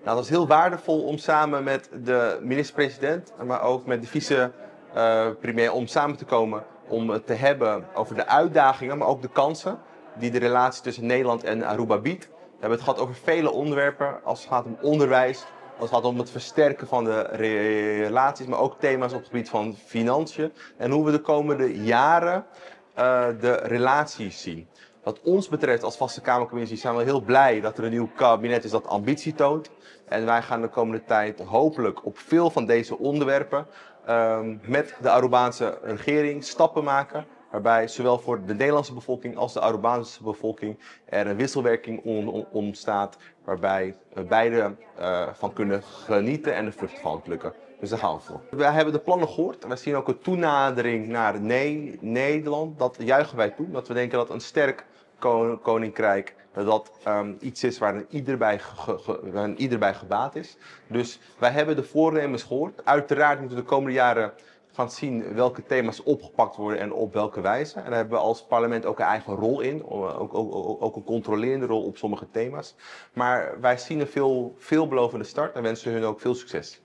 Nou, dat is heel waardevol om samen met de minister-president, maar ook met de vice-premier, om samen te komen om het te hebben over de uitdagingen, maar ook de kansen die de relatie tussen Nederland en Aruba biedt. We hebben het gehad over vele onderwerpen, als het gaat om onderwijs, als het gaat om het versterken van de relaties, maar ook thema's op het gebied van financiën en hoe we de komende jaren de relaties zien. Wat ons betreft als Vaste Kamercommissie zijn we heel blij dat er een nieuw kabinet is dat ambitie toont. En wij gaan de komende tijd hopelijk op veel van deze onderwerpen met de Arubaanse regering stappen maken. Waarbij zowel voor de Nederlandse bevolking als de Arubaanse bevolking er een wisselwerking ontstaat. Waarbij we beide van kunnen genieten en de vruchten van plukken. Dus daar gaan we voor. Wij hebben de plannen gehoord. Wij zien ook een toenadering naar Nederland. Dat juichen wij toe. Dat we denken dat een sterk koninkrijk dat iets is waar ieder bij gebaat is. Dus wij hebben de voornemens gehoord. Uiteraard moeten we de komende jaren gaan zien welke thema's opgepakt worden en op welke wijze. En daar hebben we als parlement ook een eigen rol in. Ook een controlerende rol op sommige thema's. Maar wij zien een veelbelovende start en wensen hun ook veel succes.